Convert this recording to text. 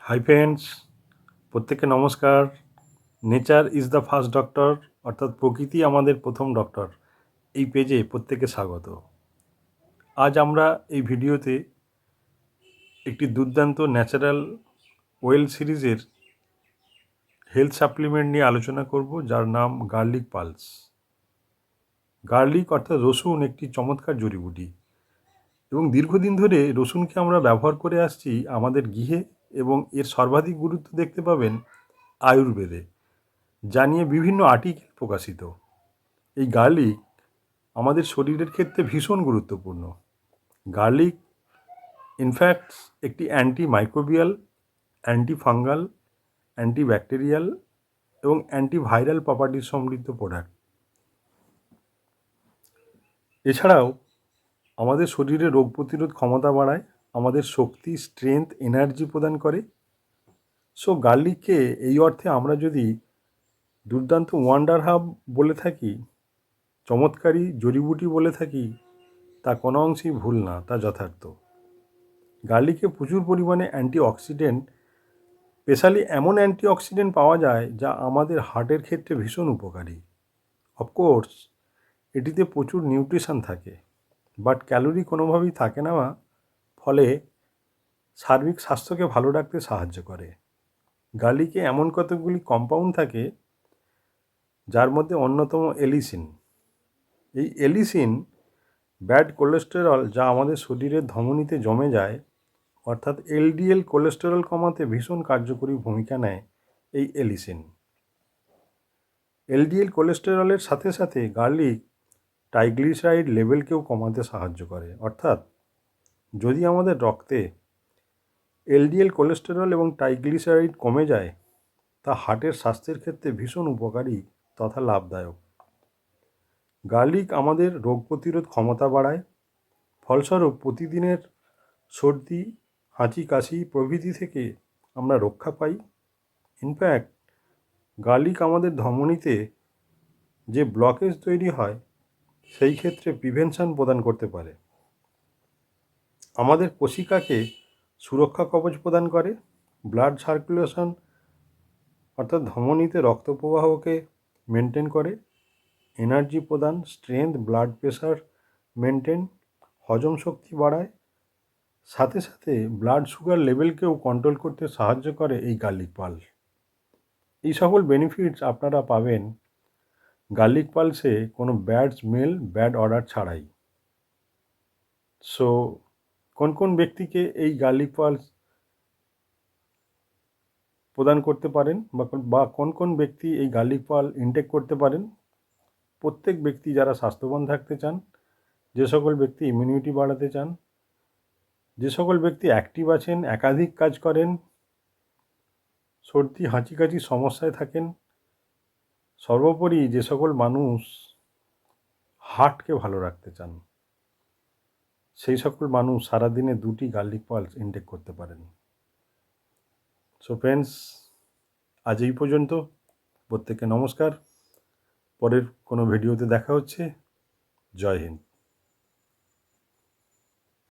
Hi friends, প্রত্যেককে নমস্কার। Nature is the first doctor, অর্থাৎ প্রকৃতি আমাদের প্রথম ডক্টর, এই পেজে প্রত্যেকে স্বাগত। আজ আমরা এই ভিডিওতে একটি দুর্দান্ত ন্যাচারাল ওয়েল সিরিজের হেলথ সাপ্লিমেন্ট নিয়ে আলোচনা করব, যার নাম গার্লিক পালস। গার্লিক অর্থাৎ রসুন একটি চমৎকার জড়িবুটি, এবং দীর্ঘদিন ধরে রসুনকে আমরা ব্যবহার করে আসছি আমাদের গৃহে, এবং এর সর্বাধিক গুরুত্ব দেখতে পাবেন আয়ুর্বেদে, যা নিয়ে বিভিন্ন আর্টিকেল প্রকাশিত। এই গার্লিক আমাদের শরীরের ক্ষেত্রে ভীষণ গুরুত্বপূর্ণ। গার্লিক ইনফ্যাক্ট একটি অ্যান্টিমাইক্রোবিয়াল, অ্যান্টিফাঙ্গাল, অ্যান্টিব্যাকটেরিয়াল এবং অ্যান্টিভাইরাল প্রপার্টিজ সমৃদ্ধ প্রোডাক্ট। এছাড়াও আমাদের শরীরে রোগ প্রতিরোধ ক্ষমতা বাড়ায়, আমাদের শক্তি, স্ট্রেংথ, এনার্জি প্রদান করে। সো গার্লিককে এই অর্থে আমরা যদি দুর্দান্ত ওয়ান্ডার হাব বলে থাকি, চমৎকারী জড়িবুটি বলে থাকি, তা কোনো অংশেই ভুল না, তা যথার্থ। গার্লিকে প্রচুর পরিমাণে অ্যান্টিঅক্সিডেন্ট, স্পেশালি এমন অ্যান্টিঅক্সিডেন্ট পাওয়া যায় যা আমাদের হার্টের ক্ষেত্রে ভীষণ উপকারী। অফকোর্স এটিতে প্রচুর নিউট্রিশন থাকে, বাট ক্যালোরি কোনোভাবেই থাকে না, ফলে সার্বিক স্বাস্থ্যকে ভালো রাখতে সাহায্য করে। গার্লিকে এমন কতগুলি কম্পাউন্ড থাকে, যার মধ্যে অন্যতম এলিসিন। এই এলিসিন ব্যাড কোলেস্টেরল, যা আমাদের শরীরের ধমনীতে জমে যায়, অর্থাৎ এলডিএল কোলেস্টেরল কমাতে ভীষণ কার্যকরী ভূমিকা নেয় এই এলিসিন। এলডিএল কোলেস্টেরলের সাথে সাথে গার্লিক ট্রাইগ্লিসারাইড লেভেলকেও কমাতে সাহায্য করে। অর্থাৎ যদি আমাদের রক্তে এলডিএল কোলেস্টেরল এবং ট্রাইগ্লিসারাইড কমে যায়, তা হার্টের স্বাস্থ্যের ক্ষেত্রে ভীষণ উপকারী তথা লাভদায়ক। গার্লিক আমাদের রোগ প্রতিরোধ ক্ষমতা বাড়ায়, ফলস্বরূপ প্রতিদিনের সর্দি, হাঁচি, কাশি প্রভৃতি থেকে আমরা রক্ষা পাই। ইনফ্যাক্ট গার্লিক আমাদের ধমনীতে যে ব্লকেজ তৈরি হয়, সেই ক্ষেত্রে প্রিভেনশন প্রদান করতে পারে। আমাদের কোশিকাকে সুরক্ষা কবচ প্রদান করে, ব্লাড সার্কুলেশন অর্থাৎ ধমনীতে রক্ত প্রবাহকে মেনটেন করে, এনার্জি প্রদান, স্ট্রেংথ, ব্লাড প্রেশার মেনটেন, হজম শক্তি বাড়ায়, সাথে সাথে ব্লাড সুগার লেভেলকেও কন্ট্রোল করতে সাহায্য করে এই গার্লিক পালস। এই সকল বেনিফিটস আপনারা পাবেন গার্লিক পালসে কোনো ব্যাড স্মেল, ব্যাড অর্ডার ছাড়াই। সো কোন কোন ব্যক্তিকে এই গার্লিক পালস প্রদান করতে পারেন, বা কোন কোন ব্যক্তি এই গার্লিক পাল ইনটেক করতে পারেন? প্রত্যেক ব্যক্তি যারা স্বাস্থ্যবান থাকতে চান, যে সকল ব্যক্তি ইমিউনিটি বাড়াতে চান, যে সকল ব্যক্তি অ্যাক্টিভ আছেন, একাধিক কাজ করেন, সর্দি, হাঁচি, কাশির সমস্যায় থাকেন, সর্বোপরি যে সকল মানুষ হার্টকে ভালো রাখতে চান, সেই সকল মানুষ সারাদিনে 2টি গার্লিক পালস ইনটেক করতে পারেন। সো ফ্রেন্ডস, আজ এই পর্যন্ত। প্রত্যেককে নমস্কার। পরের কোনো ভিডিওতে দেখা হচ্ছে। জয় হিন্দ।